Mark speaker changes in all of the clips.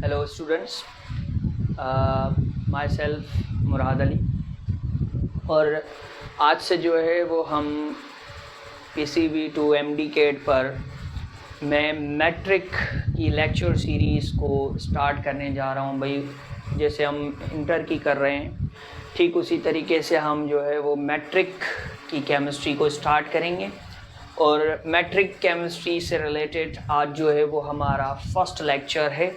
Speaker 1: Hello students, my self Murad Ali. और आज से जो है वो हम PCB to MD CAD पर मैं मैट्रिक की लेक्चर सीरीज़ को स्टार्ट करने जा रहा हूँ। भाई जैसे हम इंटर की कर रहे हैं ठीक उसी तरीके से हम जो है वो मैट्रिक की केमिस्ट्री को स्टार्ट करेंगे। और मैट्रिक केमिस्ट्री से रिलेटेड आज जो है वो हमारा फर्स्ट लेक्चर है,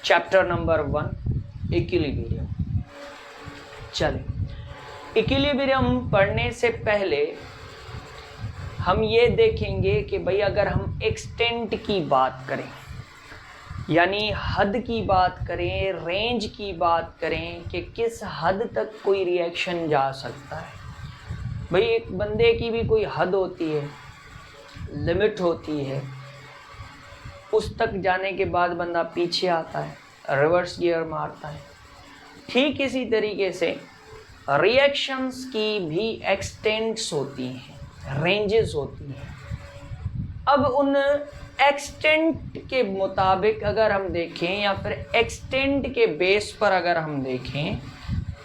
Speaker 1: चैप्टर नंबर 1 इक्विलिब्रियम। चलिए, इक्विलिब्रियम पढ़ने से पहले हम ये देखेंगे कि भाई अगर हम एक्सटेंट की बात करें यानी हद की बात करें, रेंज की बात करें कि किस हद तक कोई रिएक्शन जा सकता है। भाई एक बंदे की भी कोई हद होती है, लिमिट होती है, उस तक जाने के बाद बंदा पीछे आता है, रिवर्स गियर मारता है। ठीक इसी तरीके से रिएक्शंस की भी एक्सटेंट्स होती हैं, रेंजेस होती हैं। अब उन एक्सटेंट के मुताबिक अगर हम देखें या फिर एक्सटेंट के बेस पर अगर हम देखें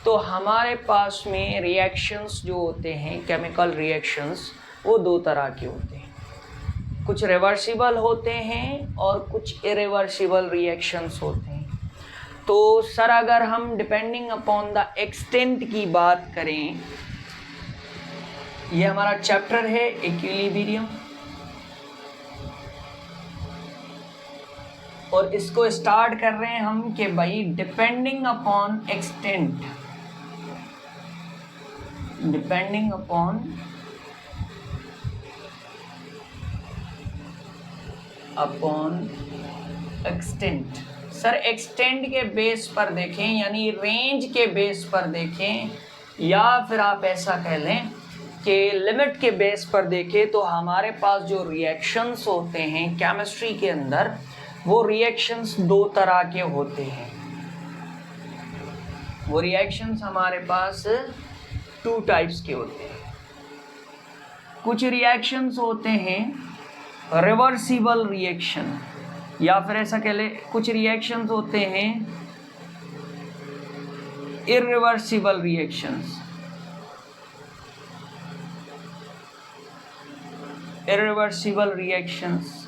Speaker 1: तो हमारे पास में रिएक्शंस जो होते हैं, केमिकल रिएक्शंस, वो दो तरह के होते हैं। कुछ रिवर्सिबल होते हैं और कुछ इरिवर्सिबल रिएक्शंस होते हैं। तो सर अगर हम डिपेंडिंग अपॉन द एक्सटेंट की बात करें, ये हमारा चैप्टर है इक्विलिब्रियम और इसको स्टार्ट कर रहे हैं हम कि भाई depending upon extent, depending upon extent. Sir extent के बेस पर देखें यानी रेंज के बेस पर देखें, या फिर आप ऐसा कह लें कि लिमिट के बेस पर देखें, तो हमारे पास जो रिएक्शंस होते हैं केमिस्ट्री के अंदर, वो रिएक्शंस दो तरह के होते हैं। वो रिएक्शंस हमारे पास 2 टाइप्स के होते हैं। कुछ रिएक्शंस होते हैं रिवर्सिबल रिएक्शन, या फिर ऐसा कह ले कुछ रिएक्शंस होते हैं इरिवर्सिबल रिएक्शंस, इरिवर्सिबल रिएक्शंस,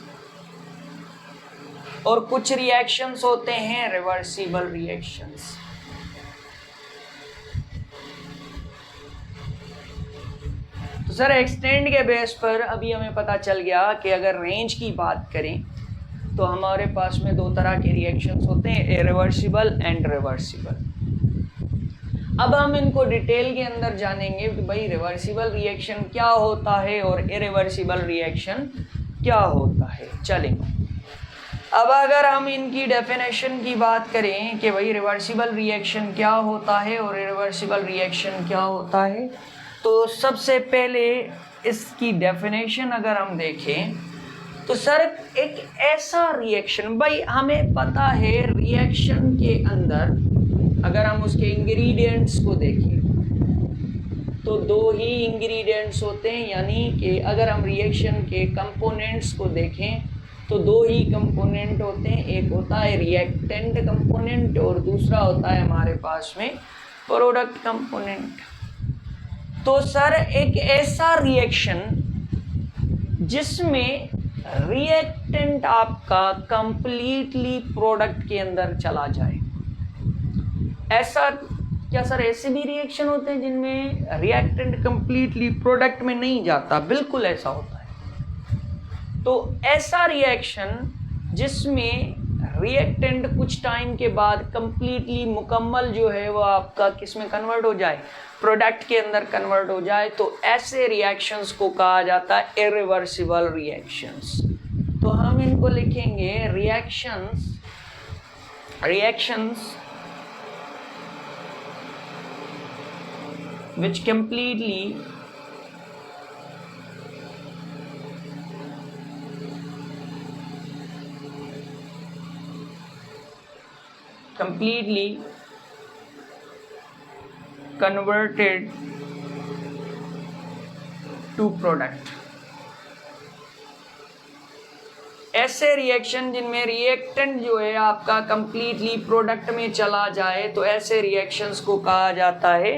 Speaker 1: और कुछ रिएक्शंस होते हैं रिवर्सिबल रिएक्शंस। तो सर एक्सटेंड के बेस पर अभी हमें पता चल गया कि अगर रेंज की बात करें तो हमारे पास में दो तरह के रिएक्शंस होते हैं, इरिवर्सिबल एंड रिवर्सिबल। अब हम इनको डिटेल के अंदर जानेंगे कि भाई रिवर्सिबल रिएक्शन क्या होता है और इरिवर्सिबल रिएक्शन क्या होता है। चलेंगे, अब अगर हम इनकी डेफिनेशन की बात करें कि भाई रिवर्सिबल रिएक्शन क्या होता है और इरिवर्सिबल रिएक्शन क्या होता है, तो सबसे पहले इसकी डेफिनेशन अगर हम देखें तो सर एक ऐसा रिएक्शन, भाई हमें पता है रिएक्शन के अंदर अगर हम उसके इंग्रेडिएंट्स को देखें तो दो ही इंग्रेडिएंट्स होते हैं, यानी कि अगर हम रिएक्शन के कंपोनेंट्स को देखें तो दो ही कंपोनेंट होते हैं। एक होता है रिएक्टेंट कंपोनेंट और दूसरा होता है हमारे पास में प्रोडक्ट कंपोनेंट। तो सर एक ऐसा रिएक्शन जिसमें रिएक्टेंट आपका कंप्लीटली प्रोडक्ट के अंदर चला जाए, ऐसा क्या सर ऐसे भी रिएक्शन होते हैं जिनमें रिएक्टेंट कंप्लीटली प्रोडक्ट में नहीं जाता? बिल्कुल ऐसा होता है। तो ऐसा रिएक्शन जिसमें रिएक्टेंट कुछ टाइम के बाद कंप्लीटली मुकम्मल जो है वो आपका किस में कन्वर्ट हो जाए, प्रोडक्ट के अंदर कन्वर्ट हो जाए, तो ऐसे रिएक्शंस को कहा जाता है इरिवर्सिबल रिएक्शंस। तो हम इनको लिखेंगे reactions which completely converted to product। ऐसे रिएक्शन जिनमें रिएक्टेंट जो है आपका कंप्लीटली प्रोडक्ट में चला जाए तो ऐसे रिएक्शंस को कहा जाता है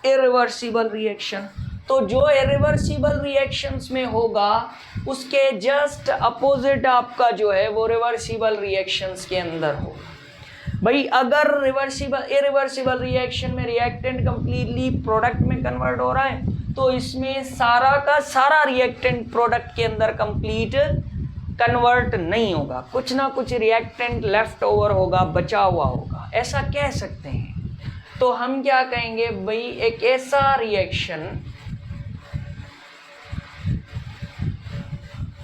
Speaker 1: इरिवर्सिबल रिएक्शन। तो जो इरिवर्सिबल रिएक्शंस में होगा उसके जस्ट अपोजिट आपका जो है वो रिवर्सिबल रिएक्शंस के अंदर होगा। भाई अगर इरिवर्सिबल रिएक्शन में रिएक्टेंट कंप्लीटली प्रोडक्ट में कन्वर्ट हो रहा है तो इसमें सारा का सारा रिएक्टेंट प्रोडक्ट के अंदर कंप्लीट कन्वर्ट नहीं होगा, कुछ ना कुछ रिएक्टेंट लेफ्ट ओवर होगा, बचा हुआ होगा, ऐसा कह सकते हैं। तो हम क्या कहेंगे भाई, एक ऐसा रिएक्शन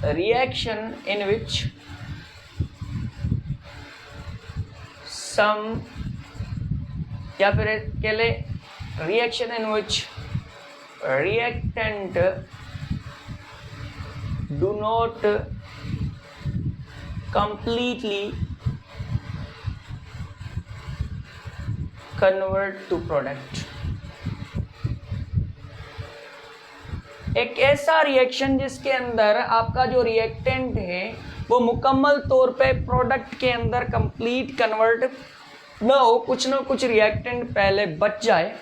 Speaker 1: in which some, या फिर कह ले reaction in which reactant do not completely convert to product। एक ऐसा रिएक्शन जिसके अंदर आपका जो रिएक्टेंट है वो मुकम्मल तौर पे प्रोडक्ट के अंदर कंप्लीट कन्वर्ट ना हो, कुछ ना कुछ रिएक्टेंट पहले बच जाए,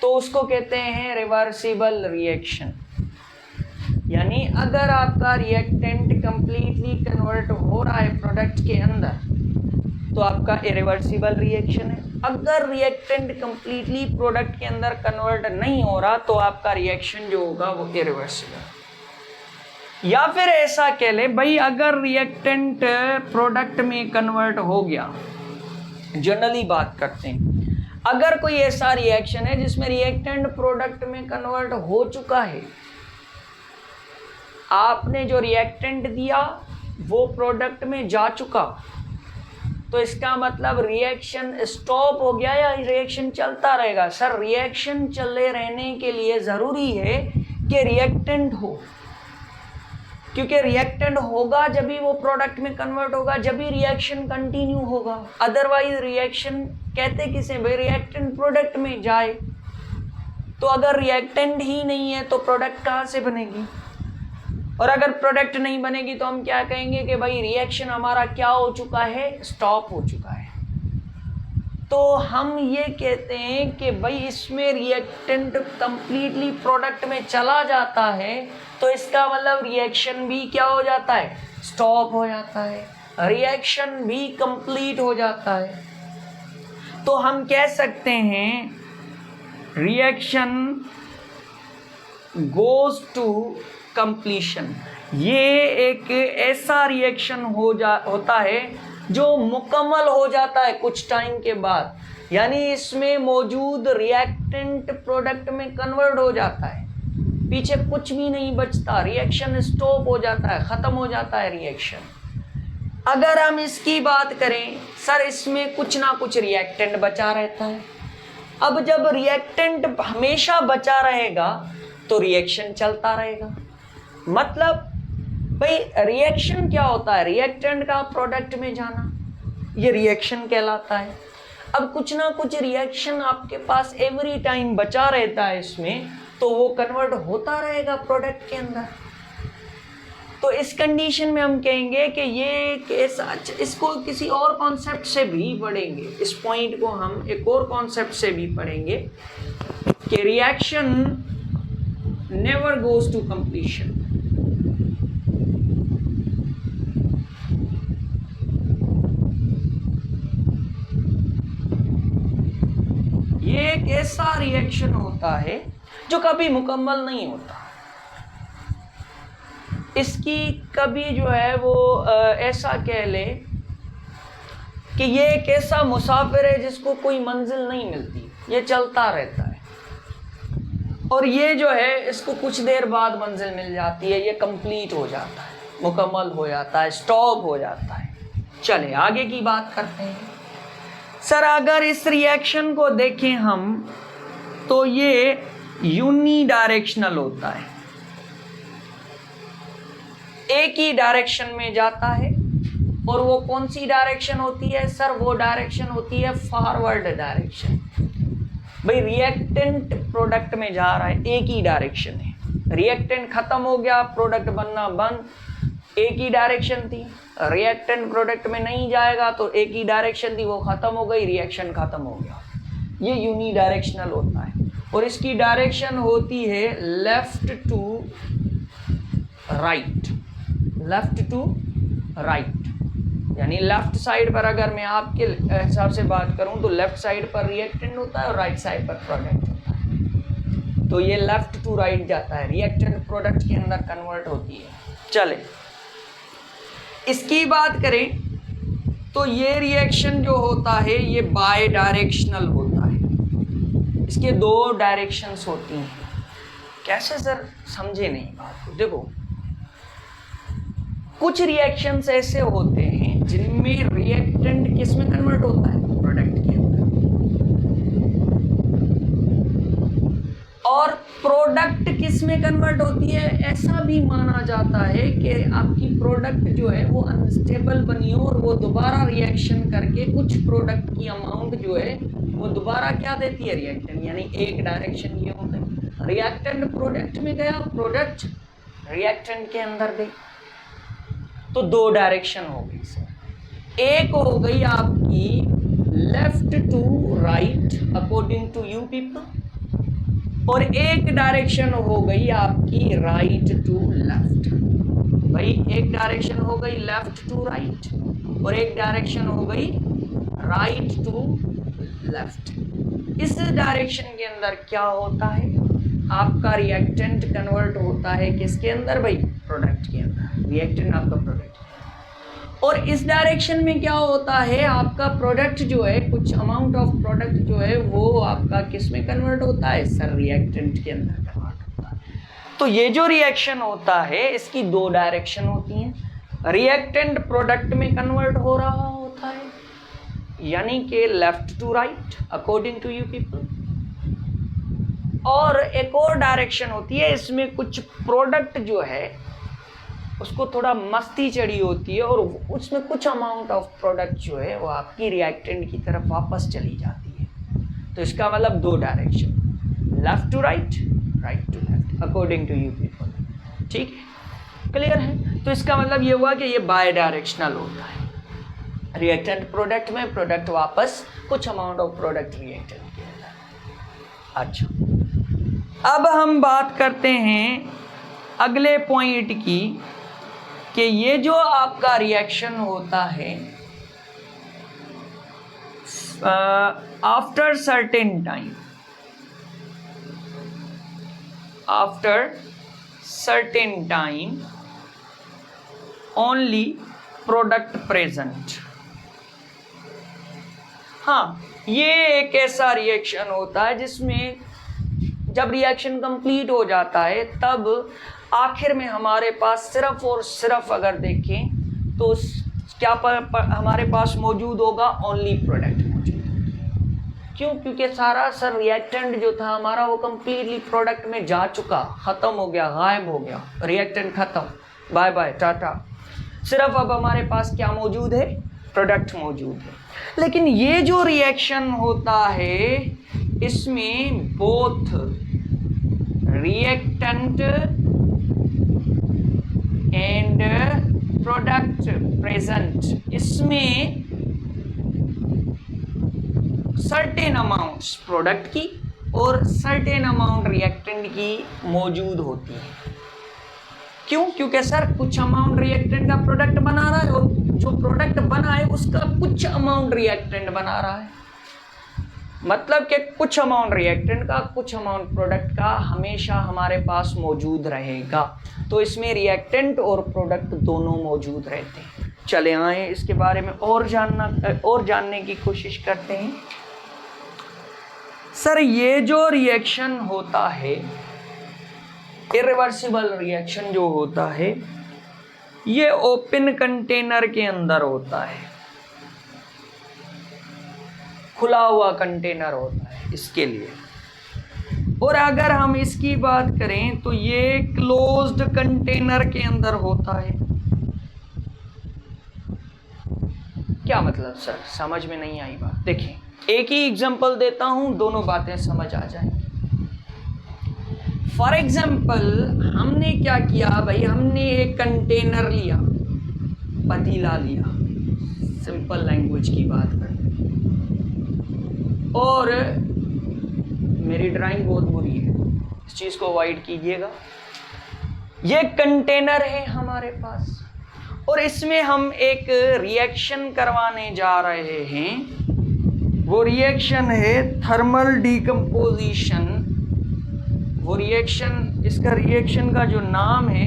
Speaker 1: तो उसको कहते हैं रिवर्सिबल रिएक्शन। यानी अगर आपका रिएक्टेंट कंप्लीटली कन्वर्ट हो रहा है प्रोडक्ट के अंदर तो आपका इरिवर्सिबल रिएक्शन है। अगर रिएक्टेंट कंप्लीटली प्रोडक्ट के अंदर कन्वर्ट नहीं हो रहा तो आपका रिएक्शन जो होगा वो इरिवर्सिबल। या फिर ऐसा कह ले भाई, अगर रिएक्टेंट प्रोडक्ट में कन्वर्ट हो गया, जनरली बात करते हैं, अगर कोई ऐसा रिएक्शन है जिसमें रिएक्टेंट प्रोडक्ट में कन्वर्ट हो चुका है, आपने जो रिएक्टेंट दिया वो प्रोडक्ट में जा चुका, तो इसका मतलब रिएक्शन स्टॉप हो गया या रिएक्शन चलता रहेगा? सर रिएक्शन चले रहने के लिए ज़रूरी है कि रिएक्टेंट हो, क्योंकि रिएक्टेंट होगा जब भी वो प्रोडक्ट में कन्वर्ट होगा, जब भी रिएक्शन कंटिन्यू होगा। अदरवाइज रिएक्शन कहते किसे भाई, रिएक्टेंट प्रोडक्ट में जाए। तो अगर रिएक्टेंट ही नहीं है तो प्रोडक्ट कहाँ से बनेगी? और अगर प्रोडक्ट नहीं बनेगी तो हम क्या कहेंगे कि भाई रिएक्शन हमारा क्या हो चुका है, स्टॉप हो चुका है। तो हम ये कहते हैं कि भाई इसमें रिएक्टेंट कंप्लीटली प्रोडक्ट में चला जाता है तो इसका मतलब रिएक्शन भी क्या हो जाता है, स्टॉप हो जाता है, रिएक्शन भी कंप्लीट हो जाता है। तो हम कह सकते हैं रिएक्शन गोज टू कंप्लीशन। ये एक ऐसा रिएक्शन होता है जो मुकम्मल हो जाता है कुछ टाइम के बाद, यानी इसमें मौजूद रिएक्टेंट प्रोडक्ट में कन्वर्ट हो जाता है, पीछे कुछ भी नहीं बचता, रिएक्शन स्टॉप हो जाता है, ख़त्म हो जाता है रिएक्शन। अगर हम इसकी बात करें, सर इसमें कुछ ना कुछ रिएक्टेंट बचा रहता है। अब जब रिएक्टेंट हमेशा बचा रहेगा तो रिएक्शन चलता रहेगा। मतलब भाई रिएक्शन क्या होता है, रिएक्टेंट का प्रोडक्ट में जाना, ये रिएक्शन कहलाता है। अब कुछ ना कुछ रिएक्शन आपके पास एवरी टाइम बचा रहता है इसमें, तो वो कन्वर्ट होता रहेगा प्रोडक्ट के अंदर। तो इस कंडीशन में हम कहेंगे कि ये कैसा, इसको किसी और कॉन्सेप्ट से भी पढ़ेंगे, इस पॉइंट को हम एक और कॉन्सेप्ट से भी पढ़ेंगे कि reaction never goes to completion. ये एक ऐसा रिएक्शन होता है जो कभी मुकम्मल नहीं होता, इसकी कभी जो है वो ऐसा कह ले कि ये एक ऐसा मुसाफिर है जिसको कोई मंजिल नहीं मिलती, ये चलता रहता है और ये जो है इसको कुछ देर बाद मंजिल मिल जाती है, ये कंप्लीट हो जाता है, मुकम्मल हो जाता है, स्टॉप हो जाता है। चले आगे की बात करते हैं। सर अगर इस रिएक्शन को देखें हम तो ये यूनिडायरेक्शनल होता है, एक ही डायरेक्शन में जाता है। और वो कौन सी डायरेक्शन होती है सर? वो डायरेक्शन होती है फॉरवर्ड डायरेक्शन। भाई रिएक्टेंट प्रोडक्ट में जा रहा है, एक ही डायरेक्शन है, रिएक्टेंट खत्म हो गया, प्रोडक्ट बनना बंद, एक ही डायरेक्शन थी, रिएक्टेंट प्रोडक्ट में नहीं जाएगा तो एक ही डायरेक्शन थी, वो खत्म हो गई, रिएक्शन खत्म हो गया। ये यूनी डायरेक्शनल होता है और इसकी डायरेक्शन होती है left to right, left to right, यानी लेफ्ट साइड पर अगर मैं आपके हिसाब से बात करूं तो लेफ्ट साइड पर रिएक्टेंट होता है और राइट साइड पर प्रोडक्ट होता है। तो ये लेफ्ट टू राइट जाता है, रिएक्टेंट प्रोडक्ट के अंदर कन्वर्ट होती है। चले इसकी बात करें तो ये रिएक्शन जो होता है ये बाय डायरेक्शनल होता है, इसके दो डायरेक्शंस होती हैं। कैसे सर, समझे नहीं बात को। देखो कुछ रिएक्शंस ऐसे होते हैं जिनमें रिएक्टेंट किस में कन्वर्ट होता है, प्रोडक्ट के अंदर, और प्रोडक्ट किस में कन्वर्ट होती है। ऐसा भी माना जाता है कि आपकी प्रोडक्ट जो है वो अनस्टेबल बनी हो और वो दोबारा रिएक्शन करके कुछ प्रोडक्ट की अमाउंट जो है वो दोबारा क्या देती है, रिएक्टेंट। यानी एक डायरेक्शन ये होता है, रिएक्टेंट प्रोडक्ट में गया, प्रोडक्ट रिएक्टेंट के अंदर गई, तो दो डायरेक्शन हो गई सर। एक हो गई आपकी left to right according to you people, और एक डायरेक्शन हो गई आपकी राइट टू लेफ्ट। भाई एक डायरेक्शन हो गई लेफ्ट टू राइट और एक डायरेक्शन हो गई राइट टू लेफ्ट। इस डायरेक्शन के अंदर क्या होता है, आपका रिएक्टेंट कन्वर्ट होता है किसके अंदर भाई, प्रोडक्ट के अंदर, रिएक्टेंट आपका प्रोडक्ट। और इस डायरेक्शन में क्या होता है, आपका प्रोडक्ट जो है, कुछ अमाउंट ऑफ प्रोडक्ट जो है वो आपका किस में कन्वर्ट होता है सर, रिएक्टेंट के अंदर कन्वर्ट होता है। तो ये जो रिएक्शन होता है इसकी दो डायरेक्शन होती हैं, रिएक्टेंट प्रोडक्ट में कन्वर्ट हो रहा होता है यानी कि left to right according to you people, और एक और डायरेक्शन होती है इसमें कुछ प्रोडक्ट जो है उसको थोड़ा मस्ती चढ़ी होती है और उसमें कुछ अमाउंट ऑफ प्रोडक्ट जो है वो आपकी रिएक्टेंट की तरफ वापस चली जाती है। तो इसका मतलब दो direction, left to right, right to left according to you people. ठीक है, क्लियर है। तो इसका मतलब ये हुआ कि ये बाय डायरेक्शनल होता है, रिएक्टेंट प्रोडक्ट में, प्रोडक्ट वापस, कुछ अमाउंट ऑफ प्रोडक्ट रिएक्टेंट के अंदर। अच्छा, अब हम बात करते हैं अगले पॉइंट की कि ये जो आपका रिएक्शन होता है after certain time, after certain time only product present. हाँ, ये एक ऐसा रिएक्शन होता है जिसमें जब रिएक्शन कंप्लीट हो जाता है तब आखिर में हमारे पास सिर्फ और सिर्फ अगर देखें तो क्या हमारे पास मौजूद होगा, ओनली प्रोडक्ट मौजूद होगा। क्यों? क्योंकि सारा सर रिएक्टेंट जो था हमारा वो कंप्लीटली प्रोडक्ट में जा चुका, ख़त्म हो गया, गायब हो गया, रिएक्टेंट ख़त्म, बाय बाय टाटा। सिर्फ अब हमारे पास क्या मौजूद है, प्रोडक्ट मौजूद है। लेकिन ये जो रिएक्शन होता है इसमें both reactant and product present, इसमें सर्टेन अमाउंट्स प्रोडक्ट की और सर्टेन अमाउंट रिएक्टेंट की मौजूद होती है। क्यों? क्योंकि सर कुछ अमाउंट रिएक्टेंट का प्रोडक्ट बना रहा है और जो प्रोडक्ट बना है उसका कुछ अमाउंट रिएक्टेंट बना रहा है। मतलब कि कुछ अमाउंट रिएक्टेंट का, कुछ अमाउंट प्रोडक्ट का हमेशा हमारे पास मौजूद रहेगा। तो इसमें रिएक्टेंट और प्रोडक्ट दोनों मौजूद रहते हैं। चले आए इसके बारे में और जानने की कोशिश करते हैं। सर ये जो रिएक्शन होता है, इरिवर्सिबल रिएक्शन जो होता है, ये ओपन कंटेनर के अंदर होता है, खुला हुआ कंटेनर होता है इसके लिए। और अगर हम इसकी बात करें तो ये क्लोज्ड कंटेनर के अंदर होता है। क्या मतलब सर, समझ में नहीं आई बात? देखिए एक ही एग्जांपल देता हूं, दोनों बातें समझ आ जाएंगी। फॉर एग्जाम्पल हमने क्या किया भाई, हमने एक कंटेनर लिया, पतीला लिया, सिंपल लैंग्वेज की बात करें, और मेरी ड्राइंग बहुत बुरी है, इस चीज़ को अवॉइड कीजिएगा। ये कंटेनर है हमारे पास और इसमें हम एक रिएक्शन करवाने जा रहे हैं। वो रिएक्शन है थर्मल डिकम्पोजिशन। वो रिएक्शन, इसका रिएक्शन का जो नाम है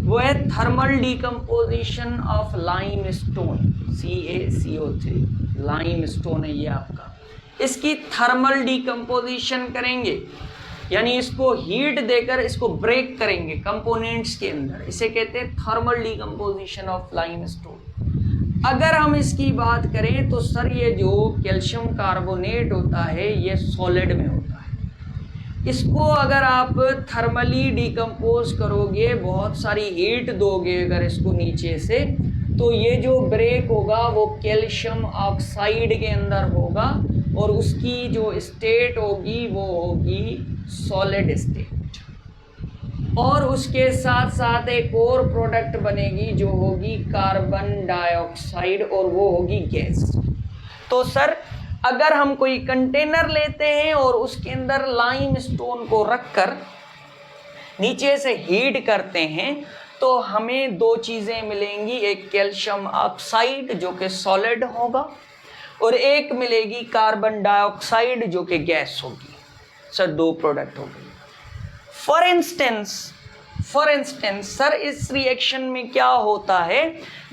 Speaker 1: वो है thermal decomposition of lime stone, CaCO3, lime stone है ये आपका। इसकी थर्मल डिकम्पोजिशन करेंगे, यानी इसको हीट देकर इसको ब्रेक करेंगे कंपोनेंट्स के अंदर, इसे कहते हैं thermal decomposition of lime stone. अगर हम इसकी बात करें तो सर ये जो कैल्शियम कार्बोनेट होता है ये सॉलिड में होता है। इसको अगर आप थर्मली डिकम्पोज करोगे, बहुत सारी हीट दोगे अगर इसको नीचे से, तो ये जो ब्रेक होगा वो कैल्शियम ऑक्साइड के अंदर होगा और उसकी जो स्टेट होगी वो होगी सॉलिड स्टेट। और उसके साथ साथ एक और प्रोडक्ट बनेगी जो होगी कार्बन डाइऑक्साइड और वो होगी गैस। तो सर अगर हम कोई कंटेनर लेते हैं और उसके अंदर लाइम स्टोन को रखकर नीचे से हीट करते हैं तो हमें दो चीज़ें मिलेंगी, एक कैल्शियम ऑक्साइड जो कि सॉलिड होगा और एक मिलेगी कार्बन डाइऑक्साइड जो कि गैस होगी। सर दो प्रोडक्ट हो गए। फॉर इंस्टेंस सर इस रिएक्शन में क्या होता है,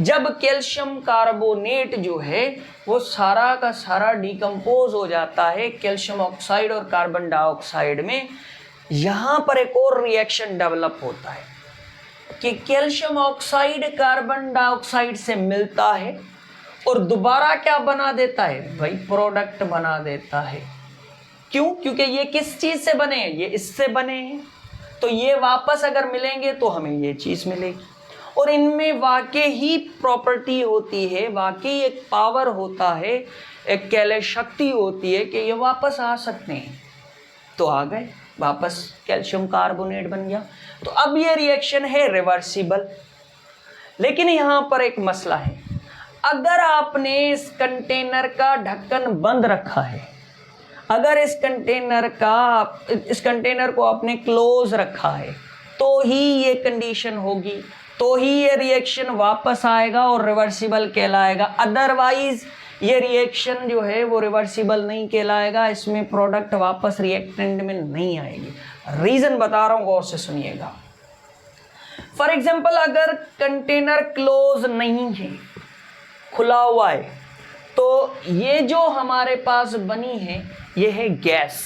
Speaker 1: जब कैल्शियम कार्बोनेट जो है वो सारा का सारा डिकम्पोज हो जाता है कैल्शियम ऑक्साइड और कार्बन डाइऑक्साइड में, यहाँ पर एक और रिएक्शन डेवलप होता है कि कैल्शियम ऑक्साइड कार्बन डाइऑक्साइड से मिलता है और दोबारा क्या बना देता है भाई, प्रोडक्ट बना देता है। क्यों? क्योंकि ये किस चीज़ से बने हैं, ये इससे बने हैं, तो ये वापस अगर मिलेंगे तो हमें ये चीज़ मिलेगी। और इनमें वाकई ही प्रॉपर्टी होती है, वाकई एक पावर होता है, एक कैले शक्ति होती है कि ये वापस आ सकते हैं। तो आ गए वापस, कैल्शियम कार्बोनेट बन गया। तो अब ये रिएक्शन है रिवर्सिबल। लेकिन यहाँ पर एक मसला है, अगर आपने इस कंटेनर का ढक्कन बंद रखा है, अगर इस कंटेनर को आपने क्लोज रखा है, तो ही ये कंडीशन होगी, तो ही ये रिएक्शन वापस आएगा और रिवर्सिबल कहलाएगा। अदरवाइज ये रिएक्शन जो है वो रिवर्सिबल नहीं कहलाएगा, इसमें प्रोडक्ट वापस रिएक्टेंट में नहीं आएगी। रीज़न बता रहा हूँ, गौर से सुनिएगा। फॉर एग्जाम्पल अगर कंटेनर क्लोज नहीं है, खुला हुआ है, तो ये जो हमारे पास बनी है ये है गैस,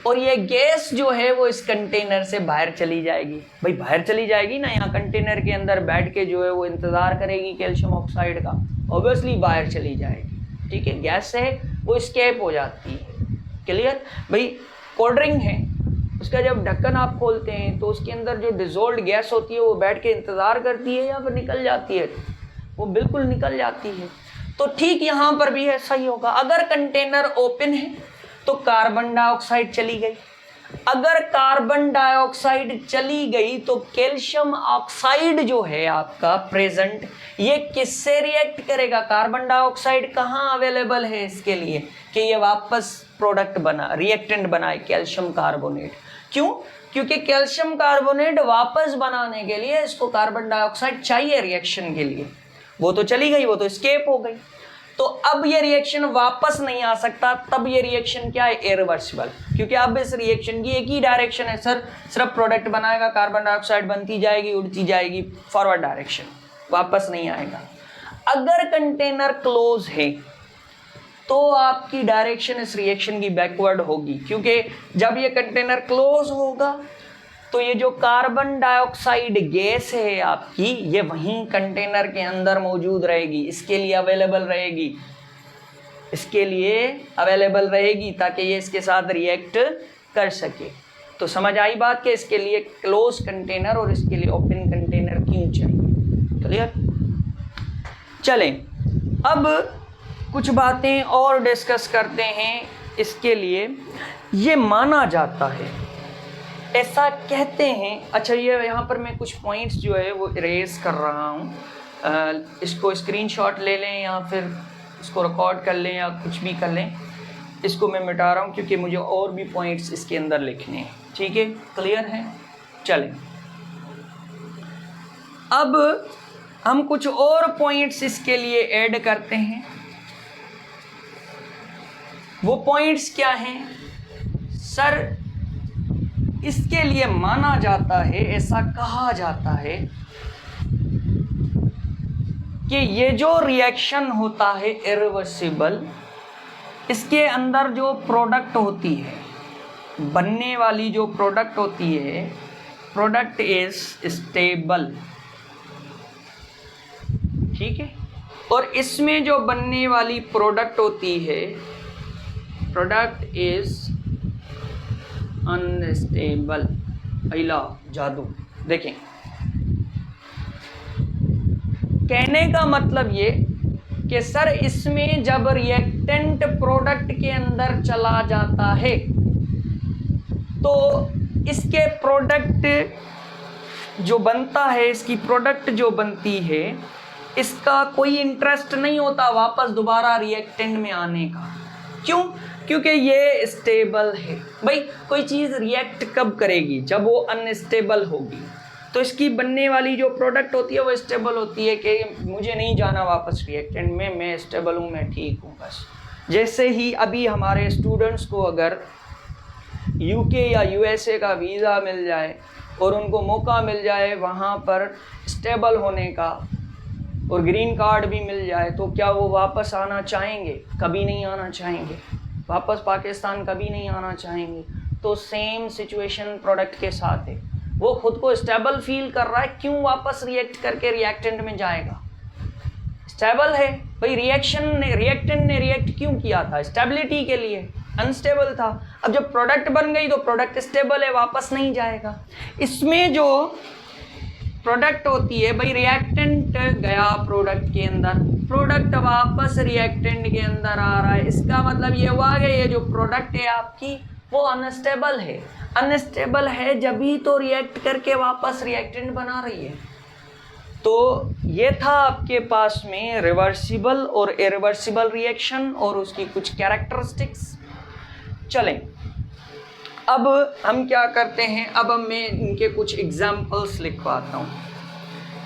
Speaker 1: और ये गैस जो है वो इस कंटेनर से बाहर चली जाएगी। भाई बाहर चली जाएगी ना, यहाँ कंटेनर के अंदर बैठ के जो है वो इंतज़ार करेगी कैल्शियम ऑक्साइड का, ऑब्वियसली बाहर चली जाएगी। ठीक है, गैस से वो एस्केप हो जाती है। क्लियर भाई? कोल्ड ड्रिंक है, उसका जब ढक्कन आप खोलते हैं तो उसके अंदर जो डिजोल्व्ड गैस होती है वो बैठ के इंतज़ार करती है या फिर निकल जाती है? वो बिल्कुल निकल जाती है। तो ठीक यहाँ पर भी ऐसा ही होगा। अगर कंटेनर ओपन है तो कार्बन डाइऑक्साइड चली गई, अगर कार्बन डाइऑक्साइड चली गई तो कैल्शियम ऑक्साइड जो है आपका प्रेजेंट, ये किससे रिएक्ट करेगा? कार्बन डाइऑक्साइड कहाँ अवेलेबल है इसके लिए कि ये वापस प्रोडक्ट बना, रिएक्टेंट बनाए कैल्शियम कार्बोनेट। क्यों? क्योंकि कैल्शियम कार्बोनेट वापस बनाने के लिए इसको कार्बन डाइऑक्साइड चाहिए रिएक्शन के लिए। वो तो चली गई, वो तो एस्केप हो गई, तो अब ये रिएक्शन वापस नहीं आ सकता। तब ये रिएक्शन क्या है? इरिवर्सिबल। क्योंकि अब इस रिएक्शन की एक ही डायरेक्शन है सर, सिर्फ प्रोडक्ट बनाएगा, कार्बन डाइऑक्साइड बनती जाएगी, उड़ती जाएगी फॉरवर्ड डायरेक्शन, वापस नहीं आएगा। अगर कंटेनर क्लोज है तो आपकी डायरेक्शन इस रिएक्शन की बैकवर्ड होगी, क्योंकि जब ये कंटेनर क्लोज होगा तो ये जो कार्बन डाइऑक्साइड गैस है आपकी, ये वहीं कंटेनर के अंदर मौजूद रहेगी, इसके लिए अवेलेबल रहेगी, ताकि ये इसके साथ रिएक्ट कर सके। तो समझ आई बात कि इसके लिए क्लोज कंटेनर और इसके लिए ओपन कंटेनर क्यों चाहिए। क्लियर? चलें अब कुछ बातें और डिस्कस करते हैं। इसके लिए ये माना जाता है ऐसा कहते हैं। अच्छा, ये यहाँ पर मैं कुछ पॉइंट्स जो है वो इरेज कर रहा हूँ, इसको स्क्रीनशॉट ले लें या फिर इसको रिकॉर्ड कर लें या कुछ भी कर लें। इसको मैं मिटा रहा हूँ क्योंकि मुझे और भी पॉइंट्स इसके अंदर लिखने हैं। ठीक है, क्लियर है? चलें, अब हम कुछ और पॉइंट्स इसके लिए ऐड करते हैं। वो पॉइंट्स क्या हैं? सर, इसके लिए माना जाता है, ऐसा कहा जाता है कि ये जो रिएक्शन होता है इरिवर्सिबल, इसके अंदर जो प्रोडक्ट होती है, बनने वाली जो प्रोडक्ट होती है, प्रोडक्ट इज स्टेबल। ठीक है, और इसमें जो बनने वाली प्रोडक्ट होती है, प्रोडक्ट इज अनस्टेबल। अला जादू। देखें, कहने का मतलब ये कि सर इसमें जब रिएक्टेंट प्रोडक्ट के अंदर चला जाता है तो इसके प्रोडक्ट जो बनता है, इसकी प्रोडक्ट जो बनती है, इसका कोई इंटरेस्ट नहीं होता वापस दोबारा रिएक्टेंट में आने का। क्यों? क्योंकि ये स्टेबल है। भाई, कोई चीज़ रिएक्ट कब करेगी? जब वो अनस्टेबल होगी। तो इसकी बनने वाली जो प्रोडक्ट होती है वो स्टेबल होती है कि मुझे नहीं जाना वापस रिएक्टेंट में, मैं स्टेबल हूँ, मैं ठीक हूँ बस। जैसे ही अभी हमारे स्टूडेंट्स को अगर यूके या यूएसए का वीज़ा मिल जाए और उनको मौका मिल जाए वहाँ पर स्टेबल होने का और ग्रीन कार्ड भी मिल जाए, तो क्या वो वापस आना चाहेंगे? कभी नहीं आना चाहेंगे। वापस पाकिस्तान कभी नहीं आना चाहेंगे। तो सेम सिचुएशन प्रोडक्ट के साथ है। वो खुद को स्टेबल फील कर रहा है, क्यों वापस रिएक्ट करके रिएक्टेंट में जाएगा? स्टेबल है भाई। रिएक्टेंट ने रिएक्ट क्यों किया था? स्टेबिलिटी के लिए। अनस्टेबल था। अब जब प्रोडक्ट बन गई तो प्रोडक्ट स्टेबल है, वापस नहीं जाएगा। इसमें जो प्रोडक्ट होती है भाई, रिएक्टेंट गया प्रोडक्ट के अंदर, प्रोडक्ट वापस रिएक्टेंट के अंदर आ रहा है। इसका मतलब ये हुआ कि ये जो प्रोडक्ट है आपकी वो अनस्टेबल है। अनस्टेबल है जब ही तो रिएक्ट करके वापस रिएक्टेंट बना रही है। तो ये था आपके पास में रिवर्सिबल और इरिवर्सिबल रिएक्शन और उसकी कुछ कैरेक्टरिस्टिक्स। चलें, अब हम क्या करते हैं, अब मैं इनके कुछ एग्जाम्पल्स लिखवाता हूँ।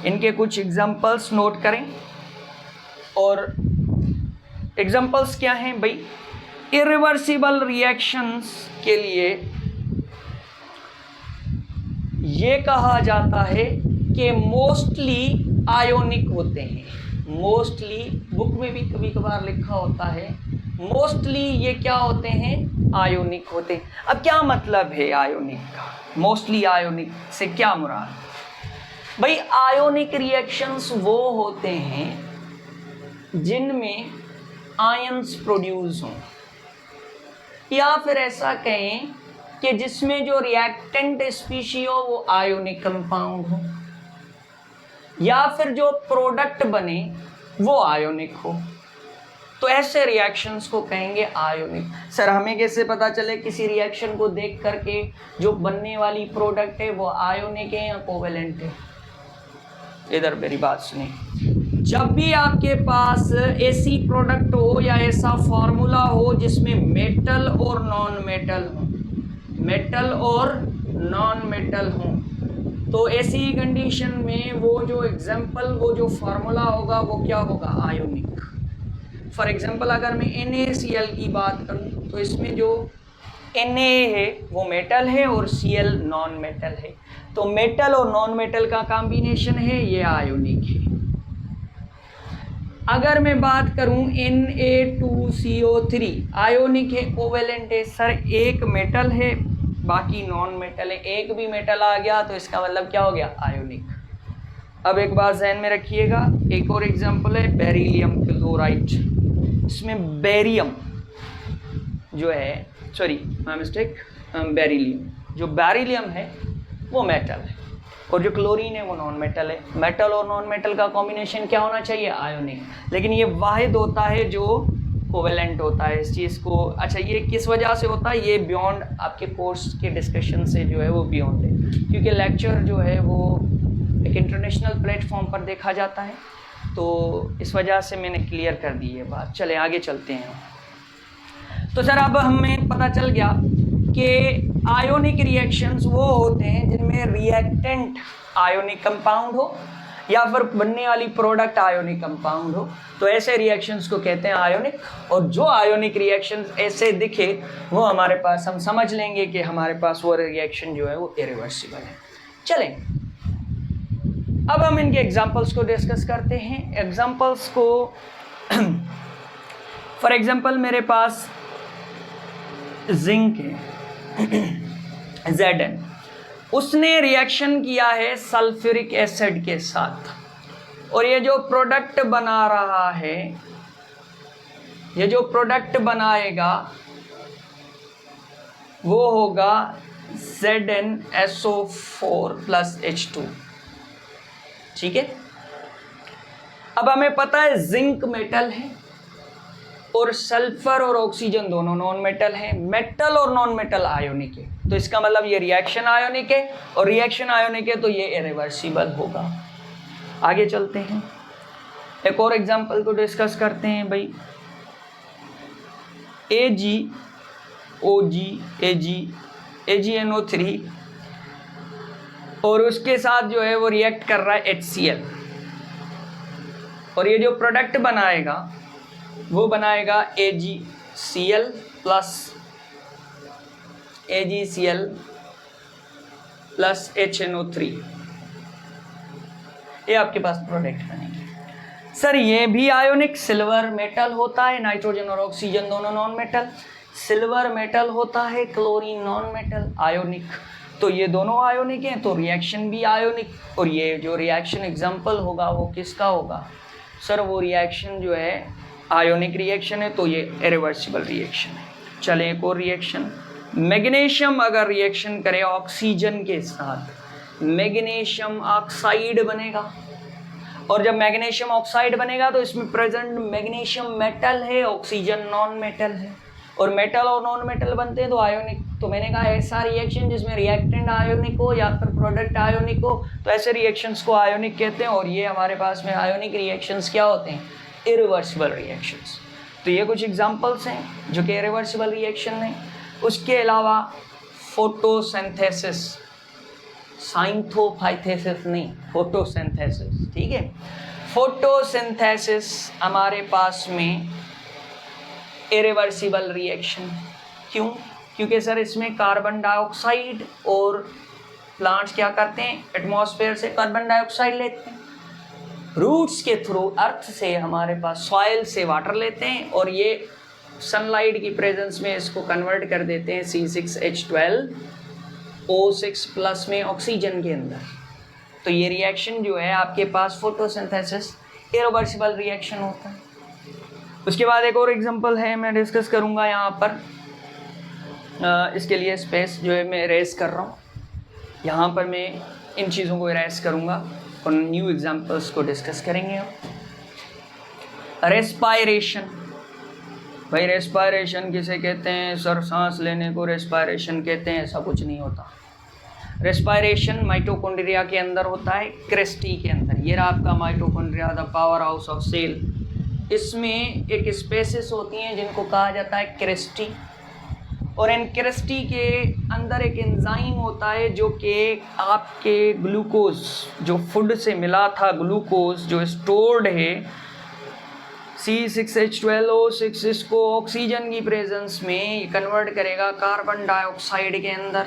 Speaker 1: इनके कुछ एग्जाम्पल्स नोट करें। और एग्जाम्पल्स क्या हैं भाई? इरिवर्सिबल रिएक्शंस के लिए ये कहा जाता है कि मोस्टली आयोनिक होते हैं। मोस्टली, बुक में भी कभी कभार लिखा होता है, मोस्टली ये क्या होते हैं? आयोनिक होते हैं। अब क्या मतलब है आयोनिक का? मोस्टली आयोनिक से क्या मुराद? भाई, आयोनिक रिएक्शंस वो होते हैं जिनमें आयंस प्रोड्यूस हों, या फिर ऐसा कहें कि जिसमें जो रिएक्टेंट स्पीशी हो वो आयोनिक कंपाउंड हो, या फिर जो प्रोडक्ट बने वो आयोनिक हो। तो ऐसे रिएक्शंस को कहेंगे आयोनिक। सर, हमें कैसे पता चले किसी रिएक्शन को देख करके जो बनने वाली प्रोडक्ट है वो आयोनिक है या कोवेलेंट है? इधर मेरी बात सुनिए। जब भी आपके पास ऐसी प्रोडक्ट हो या ऐसा फॉर्मूला हो जिसमें मेटल और नॉन मेटल हो, मेटल और नॉन मेटल हो, तो ऐसी कंडीशन में वो जो एग्जाम्पल, वो जो फार्मूला होगा वो क्या होगा? आयोनिक। फॉर एग्जाम्पल, अगर मैं NaCl की बात करूं तो इसमें जो Na है वो मेटल है और Cl नॉन मेटल है। तो मेटल और नॉन मेटल का कॉम्बिनेशन है, ये आयोनिक है। अगर मैं बात करूं Na2CO3, आयोनिक है, कोवेलेंट है। सर, एक मेटल है बाकी नॉन मेटल है, एक भी मेटल आ गया तो इसका मतलब क्या हो गया? आयोनिक। अब एक बात ध्यान में रखिएगा, एक और एग्जांपल है बेरिलियम क्लोराइड। इसमें बेरियम जो है, सॉरी माय मिस्टेक, बेरिलियम, जो बेरिलियम है वो मेटल है और जो क्लोरीन है वो नॉन मेटल है। मेटल और नॉन मेटल का कॉम्बिनेशन क्या होना चाहिए? आयोनिक। लेकिन ये वाहिद होता है जो कोवेलेंट होता है इस चीज़ को। अच्छा, ये किस वजह से होता है, ये बियॉन्ड आपके कोर्स के डिस्कशन से जो है वो बियॉन्ड है, क्योंकि लेक्चर जो है वो एक इंटरनेशनल प्लेटफॉर्म पर देखा जाता है, तो इस वजह से मैंने क्लियर कर दी ये बात। चले आगे चलते हैं। तो सर अब हमें पता चल गया कि आयोनिक रिएक्शंस वो होते हैं जिनमें रिएक्टेंट आयोनिक कंपाउंड हो या फिर बनने वाली प्रोडक्ट आयोनिक कंपाउंड हो, तो ऐसे रिएक्शंस को कहते हैं आयोनिक। और जो आयोनिक रिएक्शंस ऐसे दिखे वो हमारे पास, हम समझ लेंगे कि हमारे पास वो रिएक्शन जो है वो इरिवर्सिबल है। चलें, अब हम इनके एग्जांपल्स को डिस्कस करते हैं। एग्जांपल्स को फॉर एग्जांपल मेरे पास जिंक है Zn, उसने रिएक्शन किया है सल्फ्यूरिक एसिड के साथ, और ये जो प्रोडक्ट बना रहा है, ये जो प्रोडक्ट बनाएगा वो होगा ZnSO4 + H2। ठीक है, अब हमें पता है जिंक मेटल है और सल्फर और ऑक्सीजन दोनों नॉन मेटल है। मेटल और नॉन मेटल आयोनिक है, तो इसका मतलब ये रिएक्शन आयोनिक है, और रिएक्शन आयोनिक है तो ये इरिवर्सिबल होगा। आगे चलते हैं, एक और एग्जांपल को डिस्कस करते हैं भाई। AgNO3 और उसके साथ जो है वो रिएक्ट कर रहा है HCl, और ये जो प्रोडक्ट बनाएगा वो बनाएगा AgCl plus HNO3। ये आपके पास प्रोडक्ट बनेंगे। सर ये भी आयोनिक सिल्वर मेटल होता है, नाइट्रोजन और ऑक्सीजन दोनों नॉन मेटल, सिल्वर मेटल होता है, क्लोरीन नॉन मेटल आयोनिक, तो ये दोनों आयोनिक हैं, तो रिएक्शन भी आयोनिक। और ये जो रिएक्शन एग्जांपल होगा वो किसका होगा, सर वो रिएक्शन जो है आयोनिक रिएक्शन है, तो ये इरिवर्सिबल रिएक्शन है। चले एक और रिएक्शन, मैग्नीशियम अगर रिएक्शन करे ऑक्सीजन के साथ, मैग्नीशियम ऑक्साइड बनेगा, और जब मैग्नीशियम ऑक्साइड बनेगा तो इसमें प्रेजेंट मैग्नीशियम मेटल है, ऑक्सीजन नॉन मेटल है, और मेटल और नॉन मेटल बनते हैं तो आयोनिक। तो मैंने कहा ऐसा रिएक्शन जिसमें रिएक्टेंट आयोनिक हो या फिर प्रोडक्ट आयोनिक हो, तो ऐसे रिएक्शंस को आयोनिक कहते हैं। और ये हमारे पास में आयोनिक रिएक्शंस क्या होते हैं, इरिवर्सिबल रिएक्शंस। तो ये कुछ एग्जांपल्स हैं जो कि इरिवर्सिबल रिएक्शन हैं। उसके अलावा फोटोसिंथेसिस, साइंथोफाइथेसिस नहीं, फोटोसिंथेसिस, ठीक है। फोटोसिंथेसिस हमारे पास में इरिवर्सिबल रिएक्शन, क्यों, क्योंकि सर इसमें कार्बन डाइऑक्साइड, और प्लांट्स क्या करते हैं, एटमॉस्फेयर से कार्बन डाइऑक्साइड लेते हैं, रूट्स के थ्रू अर्थ से हमारे पास सॉइल से वाटर लेते हैं, और ये सनलाइट की प्रेजेंस में इसको कन्वर्ट कर देते हैं C6H12O6+ में ऑक्सीजन के अंदर। तो ये रिएक्शन जो है आपके पास फोटोसिंथेसिस इरिवर्सिबल रिएक्शन होता है। उसके बाद एक और एग्जांपल है मैं डिस्कस करूंगा यहाँ पर, इसके लिए स्पेस जो है मैं इरेज कर रहा हूँ, यहाँ पर मैं इन चीज़ों को इरेज करूँगा और न्यू एग्जांपल्स को डिस्कस करेंगे हम। रेस्पायरेशन, भाई रेस्पायरेशन किसे कहते हैं, सर सांस लेने को रेस्पायरेशन कहते हैं, ऐसा कुछ नहीं होता। रेस्पायरेशन माइटोकॉन्ड्रिया के अंदर होता है, क्रिस्टी के अंदर। ये रहा आपका mitochondria, the power house of cell. इसमें एक स्पेसिस होती हैं जिनको कहा जाता है क्रिस्टी, और इन क्रिस्टी के अंदर एक एंजाइम होता है जो कि आपके ग्लूकोज जो फूड से मिला था, ग्लूकोज जो स्टोर्ड है C6H12O6, इसको ऑक्सीजन की प्रेजेंस में कन्वर्ट करेगा कार्बन डाइऑक्साइड के अंदर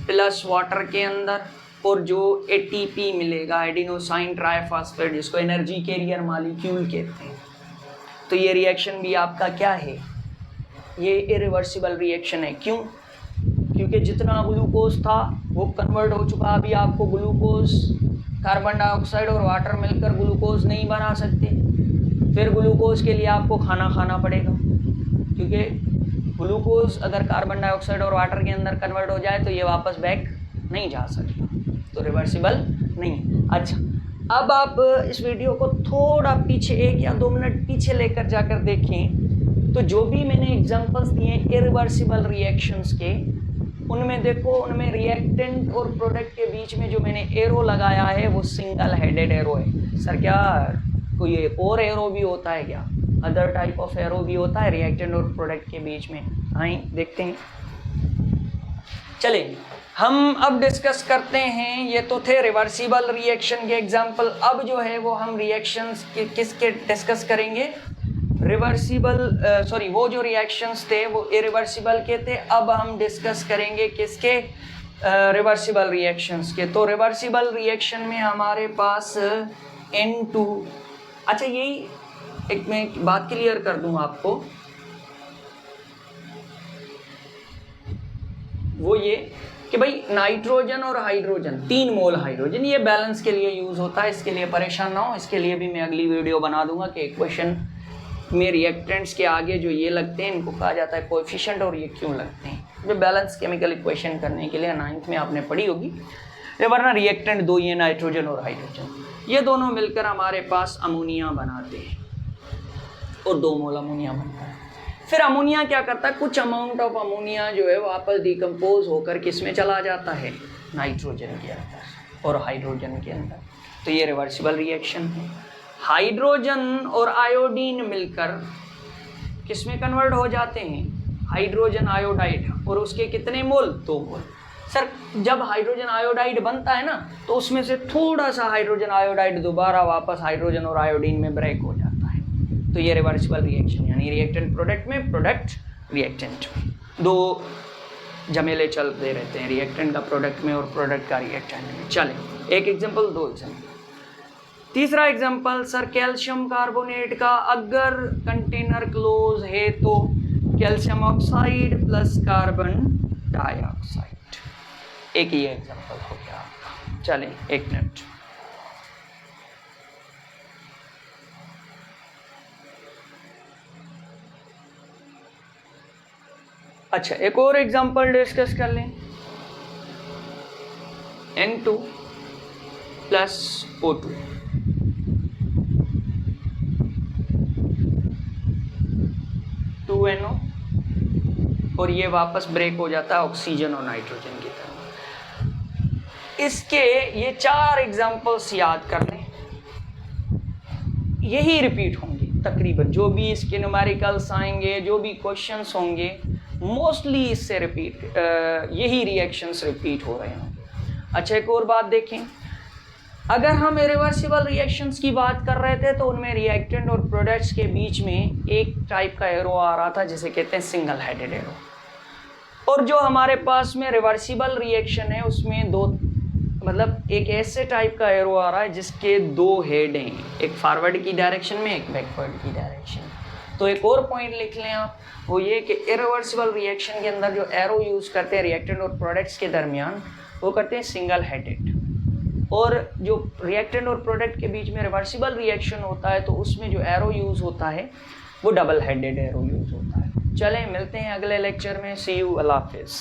Speaker 1: प्लस वाटर के अंदर, और जो ATP मिलेगा, एडिनोसाइन ट्राइफॉस्फेट, जिसको एनर्जी कैरियर मॉलिक्यूल कहते हैं। तो ये रिएक्शन भी आपका क्या है, ये इरिवर्सिबल रिएक्शन है। क्यों, क्योंकि जितना ग्लूकोज था वो कन्वर्ट हो चुका। अभी आपको ग्लूकोज, कार्बन डाइऑक्साइड और वाटर मिलकर ग्लूकोज नहीं बना सकते, फिर ग्लूकोज के लिए आपको खाना खाना पड़ेगा, क्योंकि ग्लूकोज अगर कार्बन डाइऑक्साइड और वाटर के अंदर कन्वर्ट हो जाए तो ये वापस बैक नहीं जा सकता, तो रिवर्सिबल नहीं। अच्छा, अब आप इस वीडियो को थोड़ा पीछे 1 या 2 मिनट पीछे लेकर जाकर देखें तो जो भी मैंने एग्जांपल्स दिए इरिवर्सिबल रिएक्शंस के, उनमें देखो, उनमें रिएक्टेंट और प्रोडक्ट के बीच में जो मैंने एरो लगाया है वो सिंगल हेडेड एरो है। सर क्या कोई और एरो भी होता है क्या? अदर टाइप ऑफ एरो भी होता है रिएक्टेंट और प्रोडक्ट के बीच में? आइए देखते हैं। चलिए हम अब डिस्कस करते हैं, ये तो थे रिवर्सिबल रिएक्शन के एग्जांपल। अब जो है वो हम रिएक्शंस के किसके डिस्कस करेंगे? वो जो रिएक्शंस थे वो इरिवर्सिबल के थे। अब हम डिस्कस करेंगे किसके? रिवर्सिबल रिएक्शंस के। तो रिवर्सिबल रिएक्शन में हमारे पास N2, अच्छा यही एक मैं बात क्लियर कर दूं आपको, वो ये कि भाई नाइट्रोजन और हाइड्रोजन, 3 मोल हाइड्रोजन, ये बैलेंस के लिए यूज होता है, इसके लिए परेशान ना हो। इसके लिए भी मैं अगली वीडियो बना दूंगा कि क्वेश्चन में रिएक्टेंट्स के आगे जो ये लगते हैं इनको कहा जाता है कोएफिशिएंट, और ये क्यों लगते हैं। जो बैलेंस केमिकल इक्वेशन करने के लिए 9th में आपने पढ़ी होगी। वरना रिएक्टेंट 2 ये नाइट्रोजन और हाइड्रोजन, ये दोनों मिलकर हमारे पास अमोनिया बनाते हैं और 2 मोल अमोनिया बनता है। फिर अमोनिया क्या करता है? कुछ अमाउंट ऑफ अमोनिया जो है वापस डिकम्पोज होकर किस में चला जाता है? नाइट्रोजन के अंदर और हाइड्रोजन के अंदर। तो ये रिवर्सिबल रिएक्शन है। हाइड्रोजन और आयोडीन मिलकर किस में कन्वर्ट हो जाते हैं? Hydrogen iodide. और उसके कितने मोल? 2 मोल। सर जब हाइड्रोजन आयोडाइड बनता है ना, तो उसमें से थोड़ा सा हाइड्रोजन आयोडाइड दोबारा वापस हाइड्रोजन और आयोडीन में ब्रेक हो जाता है। तो ये रिवर्सिबल रिएक्शन, यानी रिएक्टेंट प्रोडक्ट में, प्रोडक्ट रिएक्टेंट में, 2 झमेले चलते रहते हैं, रिएक्टेंट का प्रोडक्ट में और प्रोडक्ट का रिएक्टेंट में। चले एक एग्जांपल, 2 एग्जांपल। तीसरा एग्जांपल, सर कैल्शियम कार्बोनेट का अगर कंटेनर क्लोज है तो calcium oxide plus carbon dioxide. एक ही एग्जांपल हो गया आपका। चलें 1 मिनट। अच्छा एक और एग्जांपल डिस्कस कर लें। N2 प्लस O2, NO, और ये वापस ब्रेक हो जाता है ऑक्सीजन और नाइट्रोजन की तरह। इसके ये 4 एग्जांपल्स याद कर लें, यही रिपीट होंगे तकरीबन। जो भी इसके न्यूमेरिकल्स आएंगे, जो भी क्वेश्चंस होंगे, मोस्टली इससे रिपीट यही रिएक्शंस रिपीट हो रहे होंगे। अच्छा एक और बात देखें, अगर हम इरिवर्सिबल रिएक्शंस की बात कर रहे थे तो उनमें रिएक्टेंट और प्रोडक्ट्स के बीच में एक टाइप का एरो आ रहा था जिसे कहते हैं सिंगल हेडेड एरो। और जो हमारे पास में रिवर्सिबल रिएक्शन है उसमें 2, मतलब एक ऐसे टाइप का एरो आ रहा है जिसके 2 हेड हैं, एक फॉरवर्ड की डायरेक्शन में, एक बैकवर्ड की डायरेक्शन। तो एक और पॉइंट लिख लें आप, वो ये कि इरिवर्सिबल रिएक्शन के अंदर जो एरो यूज़ करते हैं रिएक्टेंट और प्रोडक्ट्स के दरमियान, वो करते हैं सिंगल हेडेड। और जो रिएक्टेंट और प्रोडक्ट के बीच में रिवर्सिबल रिएक्शन होता है तो उसमें जो एरो यूज़ होता है वो डबल हेडेड एरो यूज़ होता है। चलें मिलते हैं अगले लेक्चर में। सी यू, अल्लाह हाफिज़।